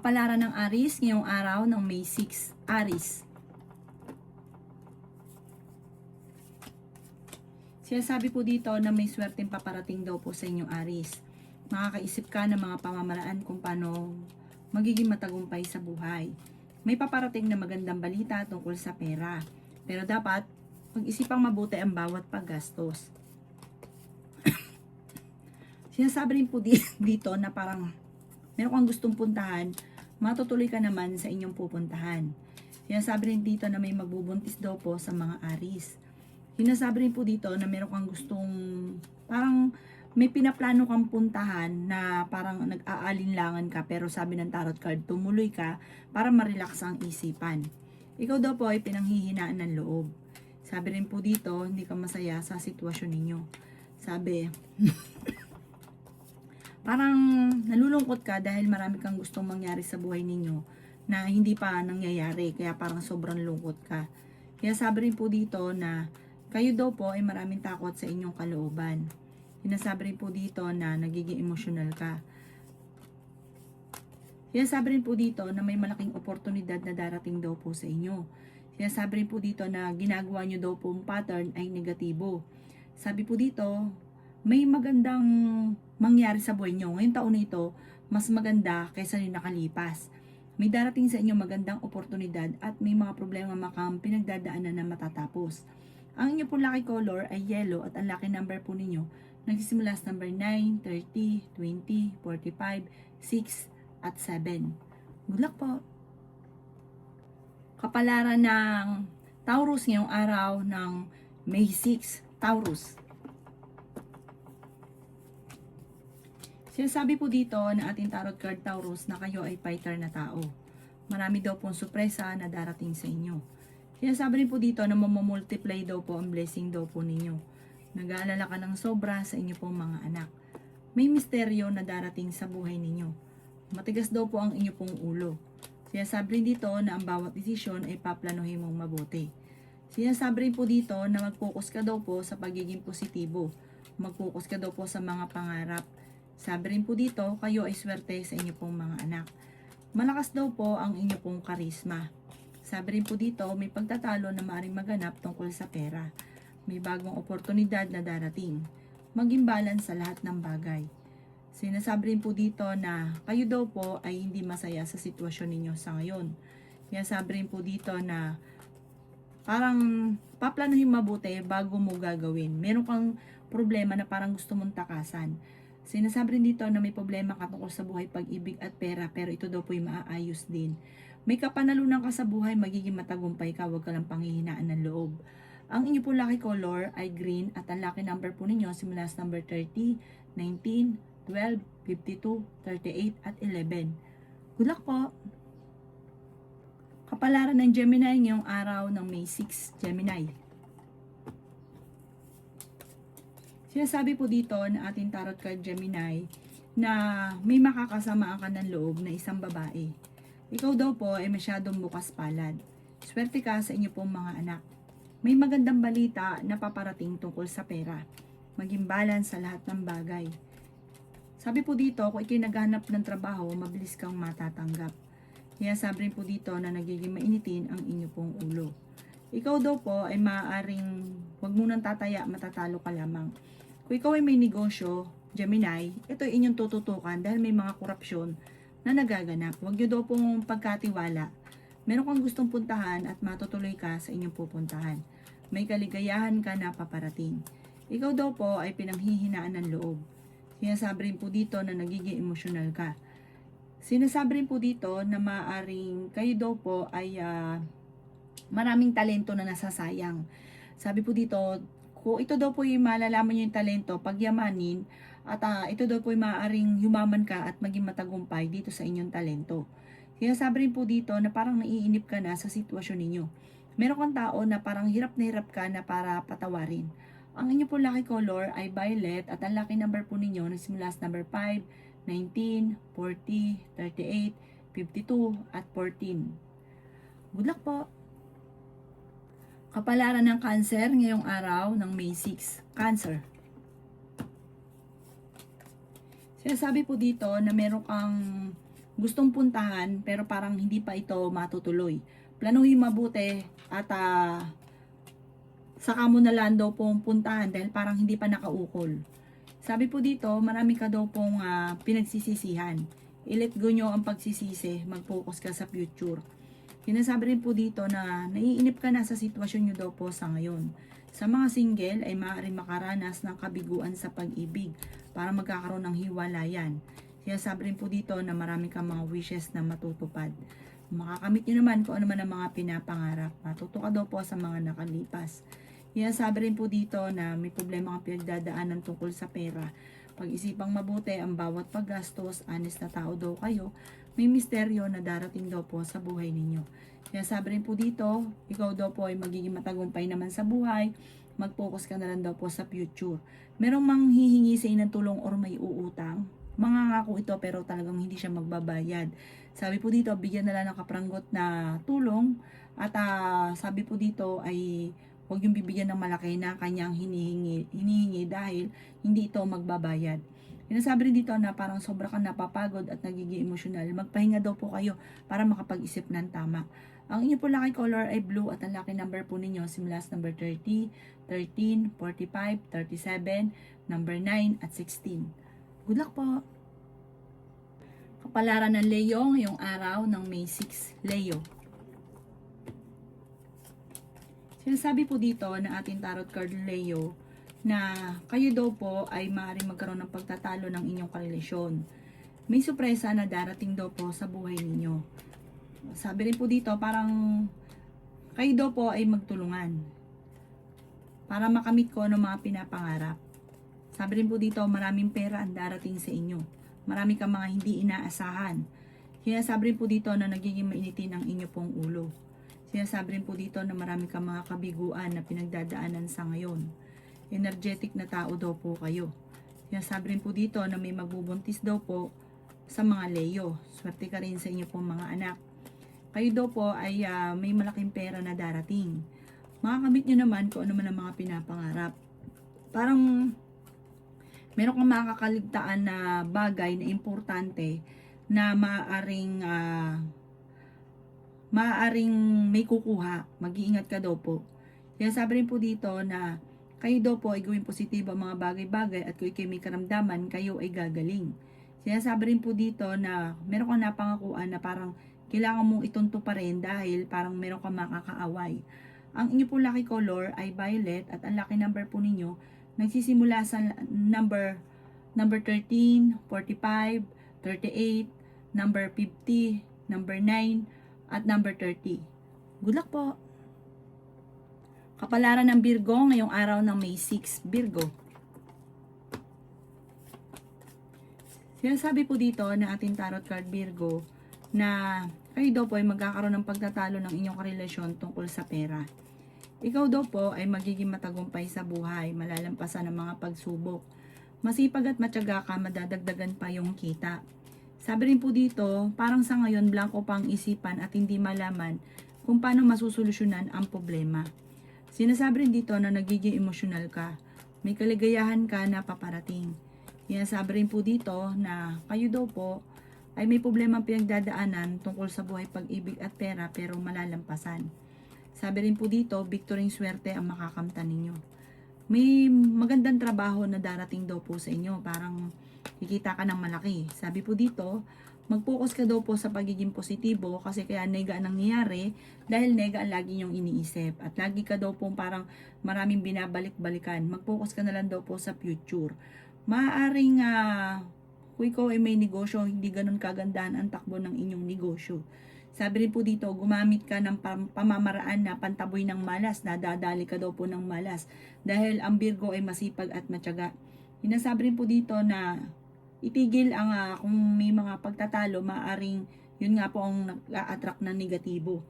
Kapalaran ng Aries ngayong araw ng May 6. Aries. Sinasabi po dito na may swerteng paparating daw po sa inyong Aries. Makakaisip ka ng mga pamamaraan kung paano magiging matagumpay sa buhay. May paparating na magandang balita tungkol sa pera. Pero dapat pag-isipang mabuti ang bawat paggastos. Sinasabi rin po dito na parang meron kang gustong puntahan, matutuloy ka naman sa inyong pupuntahan. Sinasabi rin dito na may magbubuntis daw po sa mga Aries. Sinasabi rin po dito na meron kang gustong, parang may pinaplano kang puntahan na parang nag-aalinlangan ka, pero sabi ng tarot card, tumuloy ka para ma-relax ang isipan. Ikaw daw po ay pinanghihinaan ng loob. Sabi rin po dito, hindi ka masaya sa sitwasyon ninyo. Sabi, parang nalulungkot ka dahil marami kang gustong mangyari sa buhay ninyo na hindi pa nangyayari, kaya parang sobrang lungkot ka. Kaya sabi rin po dito na kayo daw po ay maraming takot sa inyong kalooban. Sinasabi rin po dito na nagiging emosyonal ka. Sinasabi rin po dito na may malaking oportunidad na darating daw po sa inyo. Sinasabi rin po dito na ginagawa nyo daw po ang pattern ay negatibo. Sabi po dito, may magandang mangyari sa buhay nyo. Ngayong taon na ito, mas maganda kaysa yung nakalipas. May darating sa inyo magandang oportunidad at may mga problema makang pinagdadaanan na matatapos. Ang inyo po lucky color ay yellow at ang lucky number po ninyo nagsisimula sa number 9, 30, 20, 45, 6 at 7. Good luck po! Kapalaran ng Taurus ngayong araw ng May 6. Taurus. Sinasabi po dito na ating tarot card Taurus na kayo ay fighter na tao. Marami daw pong sorpresa na darating sa inyo. Sinasabi rin po dito na mamamultiply daw po ang blessing daw po ninyo. Nag-aalala ka ng sobra sa inyo pong mga anak. May misteryo na darating sa buhay ninyo. Matigas daw po ang inyo pong ulo. Sinasabi rin dito na ang bawat desisyon ay paplanuhin mong mabuti. Sinasabi rin po dito na mag-focus ka daw po sa pagiging positibo. Mag-focus ka daw po sa mga pangarap. Sabi rin po dito, kayo ay swerte sa inyo pong mga anak. Malakas daw po ang inyo pong karisma. Sabi rin po dito, may pagtatalo na maaaring maganap tungkol sa pera. May bagong oportunidad na darating. Maging balance sa lahat ng bagay. Sinasabi rin po dito na kayo daw po ay hindi masaya sa sitwasyon ninyo sa ngayon. Kaya sabi rin po dito na parang paplanuhin mabuti bago mo gagawin. Meron kang problema na parang gusto mong takasan. Sinasabi rin dito na may problema ka tungkol sa buhay, pag-ibig at pera, pero ito daw po yung maaayos din. May kapanalunan ka sa buhay, magiging matagumpay ka, huwag ka lang panghihinaan ng loob. Ang inyo po lucky color ay green at ang lucky number po ninyo simula sa number 30, 19, 12, 52, 38 at 11. Good luck po! Kapalaran ng Gemini ngayong araw ng May 6, Gemini. Sinasabi po dito na ating tarot card Gemini na may makakasama ka ng loob na isang babae. Ikaw daw po ay masyadong bukas palad. Swerte ka sa inyo pong mga anak. May magandang balita na paparating tungkol sa pera. Maging balance sa lahat ng bagay. Sabi po dito, kung ikay naghanap ng trabaho, mabilis kang matatanggap. Kaya sabi rin po dito na nagiging mainitin ang inyo pong ulo. Ikaw daw po ay maaaring wag munang tataya, matatalo ka lamang. Kung ikaw ay may negosyo, Gemini, ito ay inyong tututukan dahil may mga korupsyon na nagaganap. Huwag nyo daw pong pagkatiwala. Meron kang gustong puntahan at matutuloy ka sa inyong pupuntahan. May kaligayahan ka na paparating. Ikaw daw po ay pinanghihinaan ng loob. Sinasabi rin po dito na nagiging emosyonal ka. Sinasabi rin po dito na maaaring kayo daw po ay maraming talento na nasasayang. Sabi po dito, kung ito daw po yung malalaman nyo yung talento, pagyamanin, at ito daw po yung maaaring yumaman ka at maging matagumpay dito sa inyong talento. Sinasabi rin po dito na parang naiinip ka na sa sitwasyon ninyo. Meron kang tao na parang hirap na hirap ka na para patawarin. Ang inyo po lucky color ay violet at ang lucky number po ninyo nagsimula sa number 5, 19, 40, 38, 52 at 14. Good luck po! Kapalaran ng Cancer ngayong araw ng May 6. Cancer. Sinasabi po dito na meron kang gustong puntahan pero parang hindi pa ito matutuloy. Planuhin mabuti at saka mo na lang daw pong puntahan dahil parang hindi pa nakaukol. Sabi po dito, marami ka daw pong pinagsisisihan. I-let go nyo ang pagsisisi, mag-focus ka sa future. Sinasabi rin po dito na naiinip ka na sa sitwasyon nyo daw po sa ngayon. Sa mga single ay maaaring makaranas ng kabiguan sa pag-ibig para magkakaroon ng hiwalayan. Sinasabi rin po dito na marami kang mga wishes na matutupad. Makakamit nyo naman kung ano man ang mga pinapangarap. Matuto ka daw po sa mga nakalipas. Sinasabi rin po dito na may problema kang pinagdadaanan tungkol sa pera. Pag-isipang mabuti ang bawat paggastos, honest na tao daw kayo, may misteryo na darating daw po sa buhay ninyo. Sinasabi rin po dito, ikaw daw po ay magiging matagumpay naman sa buhay, mag-focus ka na lang daw po sa future. Merong manghihingi sa inyo ng tulong or may uutang, mangangako ito pero talagang hindi siya magbabayad. Sabi po dito, bigyan na lang ng kapranggot na tulong at sabi po dito ay huwag yung bibigyan ng malaki na kanyang hinihingi dahil hindi ito magbabayad. Sinasabi rin dito na parang sobra kang napapagod at nagiging emosyonal. Magpahinga daw po kayo para makapag-isip ng tama. Ang inyo po lucky color ay blue at ang lucky number po ninyo simula sa number 30, 13, 45, 37, number 9 at 16. Good luck po! Kapalaran ng Leo ngayong araw ng May 6, Leo. Sinasabi po dito na ating tarot card Leo na kayo daw po ay maaaring magkaroon ng pagtatalo ng inyong karelasyon. May sorpresa na darating daw po sa buhay ninyo. Sabi rin po dito parang kayo daw po ay magtulungan para makamit ko ang mga pinapangarap. Sabi rin po dito maraming pera ang darating sa inyo. Marami kang mga hindi inaasahan. Sinasabi rin po dito na nagiging mainitin ang inyo pong ulo. Sinasabi rin po dito na marami kang mga kabiguan na pinagdadaanan sa ngayon. Energetic na tao daw po kayo. Sinasabi rin po dito na may magbubuntis daw po sa mga Leo. Swerte ka rin sa inyo pong mga anak. Kayo daw po ay may malaking pera na darating. Makakamit nyo naman kung ano man ang mga pinapangarap. Parang meron kang makakaligtaan na bagay na importante na maaaring may kukuha. Mag-iingat ka daw po. Sinasabi rin po dito na kayo daw po ay gawing positibo ang mga bagay-bagay at kung kayo may karamdaman, kayo ay gagaling. Sinasabi rin po dito na meron kang napangakuan na parang kailangan mong itunto pa rin dahil parang meron kang makakaaway. Ang inyo po lucky color ay violet at ang lucky number po ninyo nagsisimula sa number 13, 45, 38, number 50, number 9, at number 30. Good luck po! Kapalaran ng Virgo ngayong araw ng May 6, Virgo. Sinasabi po dito na ating tarot card Virgo na kayo daw po ay magkakaroon ng pagtatalo ng inyong karelasyon tungkol sa pera. Ikaw daw po ay magiging matagumpay sa buhay, malalampasan ang mga pagsubok. Masipag at matyaga ka, madadagdagan pa yung kita. Sabi rin po dito, parang sa ngayon blanco pa ang isipan at hindi malaman kung paano masusolusyonan ang problema. Sinasabi rin dito na nagiging emosyonal ka. May kaligayahan ka na paparating. Sinasabi rin po dito na kayo daw po ay may problemang pinagdadaanan tungkol sa buhay, pag-ibig at pera pero malalampasan. Sabi rin po dito, victory swerte ang makakamtan ninyo. May magandang trabaho na darating daw po sa inyo. Parang kikita ka ng malaki. Sabi po dito, mag-focus ka daw po sa pagiging positibo kasi kaya nega ang nangyayari dahil nega ang lagi nyong iniisip. At lagi ka daw po parang maraming binabalik-balikan. Mag-focus ka na lang daw po sa future. Maaaring kung ikaw ay may negosyo, hindi ganun kagandahan ang takbo ng inyong negosyo. Sabi rin po dito, gumamit ka ng pamamaraan na pantaboy ng malas, nadadali ka daw po ng malas dahil ang Virgo ay masipag at matyaga. Sinasabi rin po dito na itigil ang kung may mga pagtatalo, maaring yun nga po ang nag-a-attract ng negatibo.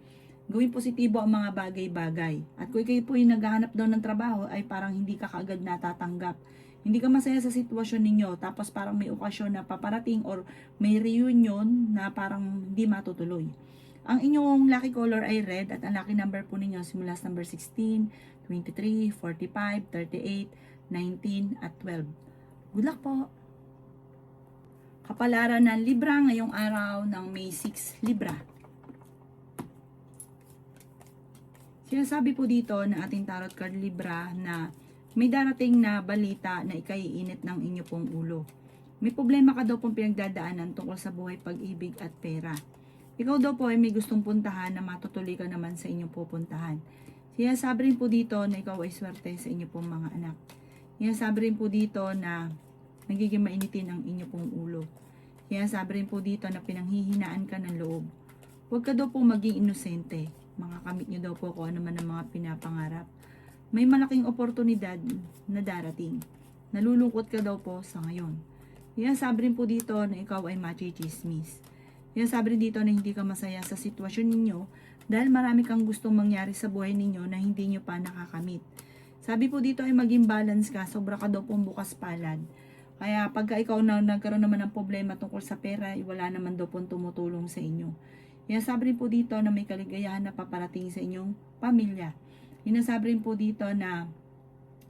Gawin positibo ang mga bagay-bagay. At kung kayo po yung naghahanap daw ng trabaho, ay parang hindi ka kaagad natatanggap. Hindi ka masaya sa sitwasyon ninyo, tapos parang may okasyon na paparating or may reunion na parang hindi matutuloy. Ang inyong lucky color ay red at ang lucky number po ninyo simula sa number 16, 23, 45, 38, 19 at 12. Good luck po! Kapalaran ng Libra ngayong araw ng May 6, Libra. Sinasabi po dito na ating tarot card Libra na may darating na balita na ikaiinit ng inyo pong ulo. May problema ka daw pong pinagdadaanan tungkol sa buhay, pag-ibig at pera. Ikaw daw po ay may gustong puntahan na matutuloy ka naman sa inyong pupuntahan. Sinasabi rin po dito na ikaw ay swerte sa inyo pong mga anak. Sinasabi rin po dito na nagiging mainitin ang inyo pong ulo. Sinasabi rin po dito na pinanghihinaan ka ng loob. Huwag ka daw po maging inosente. Makakamit nyo daw po kung ano man ang mga pinapangarap. May malaking oportunidad na darating. Nalulungkot ka daw po sa ngayon. Sinasabi rin po dito na ikaw ay machichismis. Sinasabi rin dito na hindi ka masaya sa sitwasyon ninyo dahil marami kang gustong mangyari sa buhay ninyo na hindi nyo pa nakakamit. Sabi po dito ay maging balance ka, sobra ka daw pong bukas palad. Kaya pagka ikaw na nagkaroon naman ng problema tungkol sa pera, wala naman daw pong tumutulong sa inyo. Sinasabi rin po dito na may kaligayahan na paparating sa inyong pamilya. Sinasabi rin po dito na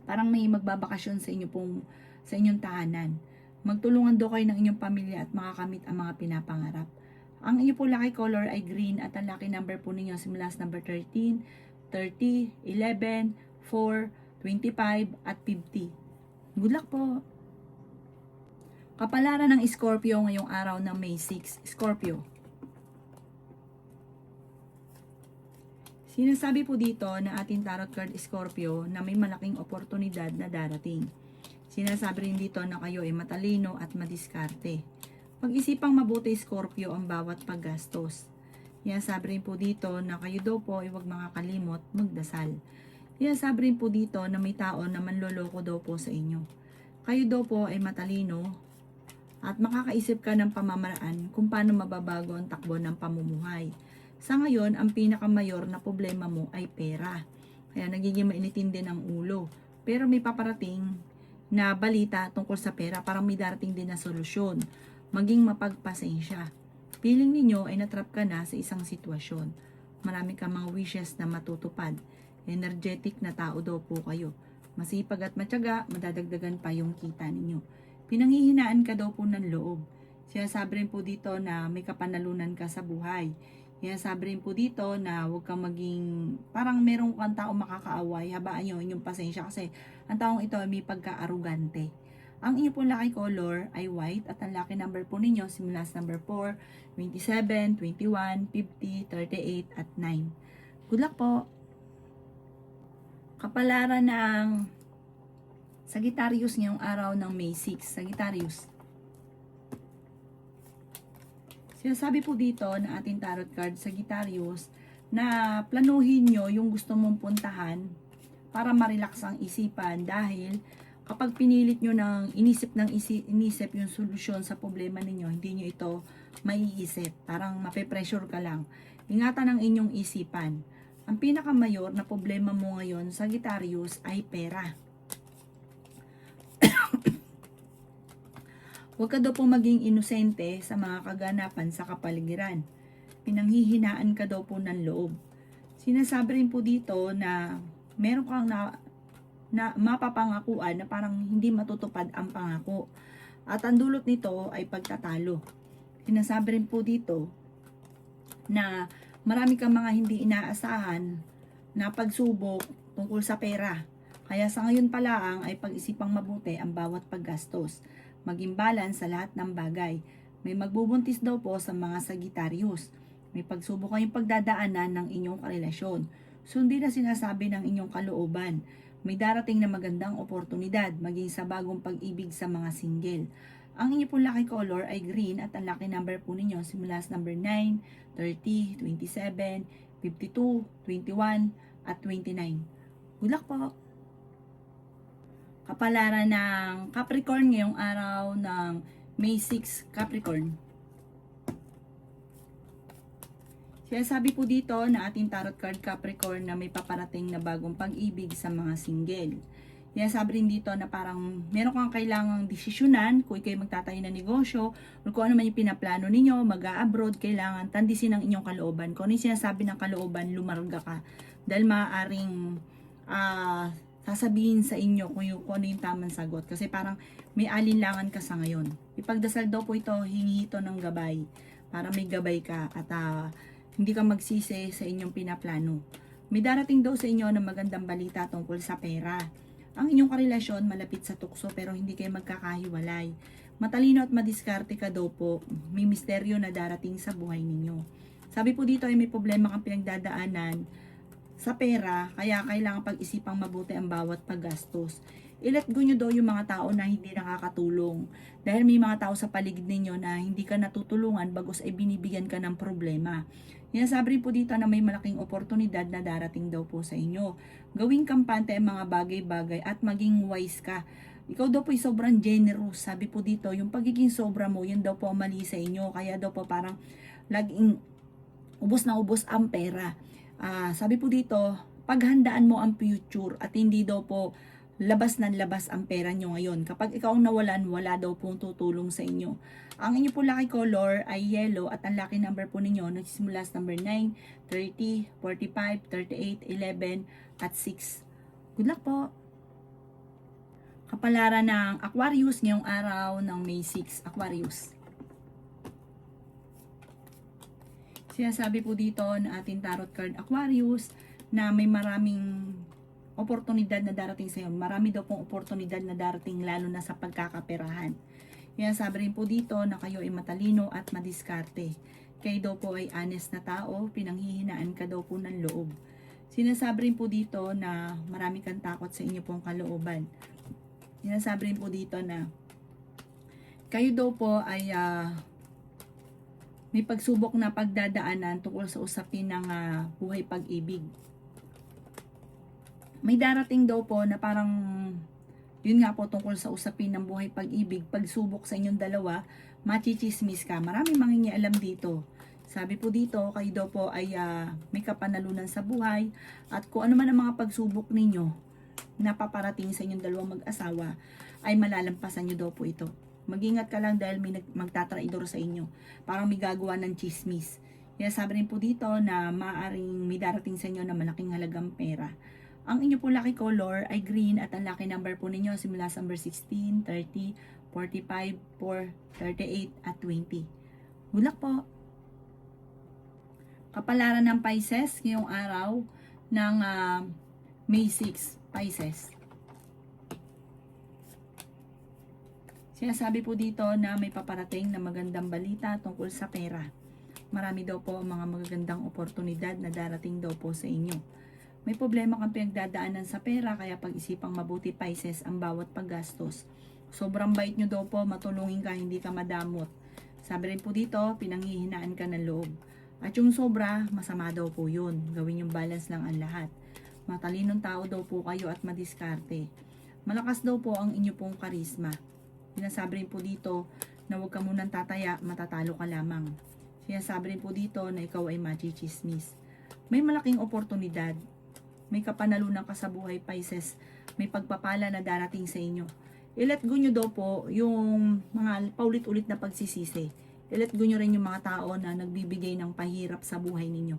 parang may magbabakasyon sa inyong tahanan. Magtulungan daw kayo ng inyong pamilya at makakamit ang mga pinapangarap. Ang inyo po lucky color ay green at ang lucky number po ninyo simula sa number 13, 30, 11, 4, 25 at 50. Good luck po! Kapalaran ng Scorpio ngayong araw ng May 6. Scorpio. Sinasabi po dito na ating tarot card Scorpio na may malaking oportunidad na darating. Sinasabi rin dito na kayo ay matalino at madiskarte. Pag-isipang mabuti Scorpio ang bawat paggastos. Sinasabi rin po dito na kayo daw po ay huwag makakalimot magdasal. Sinasabi rin po dito na may tao na manloloko daw po sa inyo. Kayo daw po ay matalino at makakaisip ka ng pamamaraan kung paano mababago ang takbo ng pamumuhay. Sa ngayon, ang pinakamayor na problema mo ay pera. Kaya nagiging mainitin din ang ulo. Pero may paparating na balita tungkol sa pera, parang may darating din na solusyon. Maging mapagpasensya. Feeling ninyo ay natrap ka na sa isang sitwasyon. Marami kang mga wishes na matutupad. Energetic na tao daw po kayo. Masipag at matyaga, madadagdagan pa yung kita ninyo. Pinanghihinaan ka daw po ng loob. Sinasabi rin po dito na may kapanalunan ka sa buhay. Sinasabi rin po dito na huwag kang maging, parang merong kang tao makakaaway, habaan nyo inyong pasensya kasi ang taong ito ay may pagka-arugante. Ang inyo pong lucky color ay white at ang lucky number po ninyo simula sa number 4, 27, 21, 50, 38 at 9. Good luck po! Kapalaran ng Sagittarius ngayong araw ng May 6. Sagittarius. Sinasabi po dito na ating tarot card Sagittarius na planuhin nyo yung gusto mong puntahan para ma-relax ang isipan dahil kapag pinilit nyo inisip yung solusyon sa problema ninyo, hindi nyo ito maiisip. Parang mape-pressure ka lang. Ingatan ang inyong isipan. Ang pinakamayor na problema mo ngayon, Sagittarius, ay pera. Huwag ka daw po maging inosente sa mga kaganapan sa kapaligiran. Pinanghihinaan ka daw po ng loob. Sinasabi rin po dito na meron kang na mapapangakuan na parang hindi matutupad ang pangako. At ang dulot nito ay pagtatalo. Sinasabi rin po dito na marami kang mga hindi inaasahan na pagsubok tungkol sa pera. Kaya sa ngayon pa lang ay pag-isipang mabuti ang bawat paggastos. Maging balance sa lahat ng bagay. May magbubuntis daw po sa mga Sagittarius. May pagsubok kayong pagdadaanan ng inyong karelasyon. Sundin na sinasabi ng inyong kalooban. May darating na magandang oportunidad maging sa bagong pag-ibig sa mga single. Ang inyo pong lucky color ay green at ang lucky number po ninyo simula sa number 9, 30, 27, 52, 21 at 29. Good luck po! Kapalaran ng Capricorn ngayong araw ng May 6, Capricorn. Sinasabi po dito na ating tarot card Capricorn na may paparating na bagong pag-ibig sa mga single. Sinasabi rin dito na parang meron kang kailangang desisyonan kung kayo magtatayo ng negosyo o kung ano man yung pinaplano ninyo, mag-a-abroad, kailangan tandisin ang inyong kalooban. Kung ano yung sinasabi ng kalooban, lumarga ka. Dahil maaaring sasabihin sa inyo kung ano yung tamang sagot. Kasi parang may alinlangan ka sa ngayon. Ipagdasal daw po ito, hingi ito ng gabay. Para may gabay ka at hindi ka magsisi sa inyong pinaplano. May darating daw sa inyo na magandang balita tungkol sa pera. Ang inyong karelasyon malapit sa tukso pero hindi kayo magkakahiwalay. Matalino at madiskarte ka daw po. May misteryo na darating sa buhay ninyo. Sabi po dito ay may problema kang pinagdadaanan sa pera, kaya kailangan pag-isipang mabuti ang bawat paggastos. I-let go nyo daw yung mga tao na hindi nakakatulong. Dahil may mga tao sa paligid ninyo na hindi ka natutulungan bagos ay binibigyan ka ng problema. Sinasabi rin po dito na may malaking oportunidad na darating daw po sa inyo. Gawing kampante ang mga bagay-bagay at maging wise ka. Ikaw daw po ay sobrang generous. Sabi po dito, yung pagiging sobra mo, yun daw po ang mali sa inyo. Kaya daw po parang laging ubos na ubos ang pera. Sabi po dito, paghandaan mo ang future at hindi daw po labas ng labas ang pera nyo ngayon. Kapag ikaw ang nawalan, wala daw pong tutulong sa inyo. Ang inyo po lucky color ay yellow at ang lucky number po ninyo nagsisimula sa number 9, 30, 45, 38, 11 at 6. Good luck po! Kapalaran ng Aquarius ngayong araw ng May 6, Aquarius. Sinasabi po dito na ating tarot card Aquarius na may maraming oportunidad na darating sa iyo. Marami daw pong oportunidad na darating lalo na sa pagkakaperahan. Sinasabi rin po dito na kayo ay matalino at madiskarte. Kayo daw po ay honest na tao, pinanghihinaan ka daw po ng loob. Sinasabi rin po dito na marami kang takot sa inyo pong kalooban. Sinasabi rin po dito na kayo daw po ay may pagsubok na pagdadaanan tungkol sa usapin ng buhay pag-ibig. May darating daw po na parang, yun nga po tungkol sa usapin ng buhay pag-ibig, pagsubok sa inyong dalawa, machichismis ka. Maraming mangingialam dito. Sabi po dito, kayo daw po ay may kapanalunan sa buhay at kung ano man ang mga pagsubok ninyo na paparating sa inyong dalawang mag-asawa, ay malalampasan nyo daw po ito. Mag-ingat ka lang dahil may magtatraidor sa inyo. Parang may gagawa ng chismis. Sabi rin po dito na maaaring may darating sa inyo na malaking halagang pera. Ang inyo po lucky color ay green at ang lucky number po ninyo simula sa number 16, 30, 45, 4, 38 at 20. Good luck po! Kapalaran ng Pisces ngayong araw ng May 6, Pisces. Sinasabi po dito na may paparating na magandang balita tungkol sa pera. Marami daw po ang mga magagandang oportunidad na darating daw po sa inyo. May problema kang pinagdadaanan sa pera kaya pag-isipang mabuti Pisces ang bawat paggastos. Sobrang bait nyo daw po, matulungin ka, hindi ka madamot. Sabi rin po dito, pinanghihinaan ka ng loob. At yung sobra, masama daw po yun. Gawin yung balance lang ang lahat. Matalinong tao daw po kayo at madiskarte. Malakas daw po ang inyo pong karisma. Sinasabi rin po dito na huwag ka munang tataya, matatalo ka lamang. Sinasabi rin po dito na ikaw ay machichismis. May malaking oportunidad. May kapanalunan ka sa buhay, Pisces. May pagpapala na darating sa inyo. I-let go nyo daw po yung mga paulit-ulit na pagsisisi. I-let go nyo rin yung mga tao na nagbibigay ng pahirap sa buhay ninyo.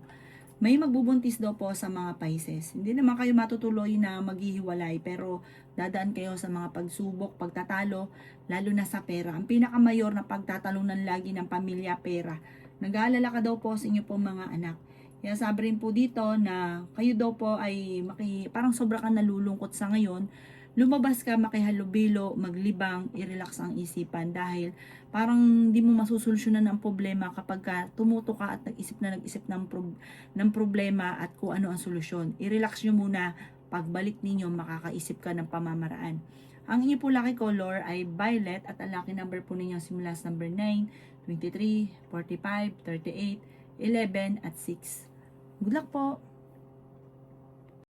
May magbubuntis daw po sa mga Pisces. Hindi naman kayo matutuloy na maghihiwalay pero dadaan kayo sa mga pagsubok, pagtatalo, lalo na sa pera. Ang pinakamayor na pagtatalunan lagi ng pamilya, pera. Nag-aalala ka daw po sa inyo pong mga anak. Kaya sabi rin po dito na kayo daw po ay parang sobra ka nalulungkot sa ngayon. Lumabas ka, makihalubilo, maglibang, i-relax ang isipan dahil parang hindi mo masusolusyonan ang problema kapag tumuto ka at nag-isip ng problema at kung ano ang solusyon. I-relax nyo muna, pagbalik ninyo makakaisip ka ng pamamaraan. Ang inyo po lucky color ay violet at ang lucky number po ninyo simula sa number 9, 23, 45, 38, 11 at 6. Good luck po!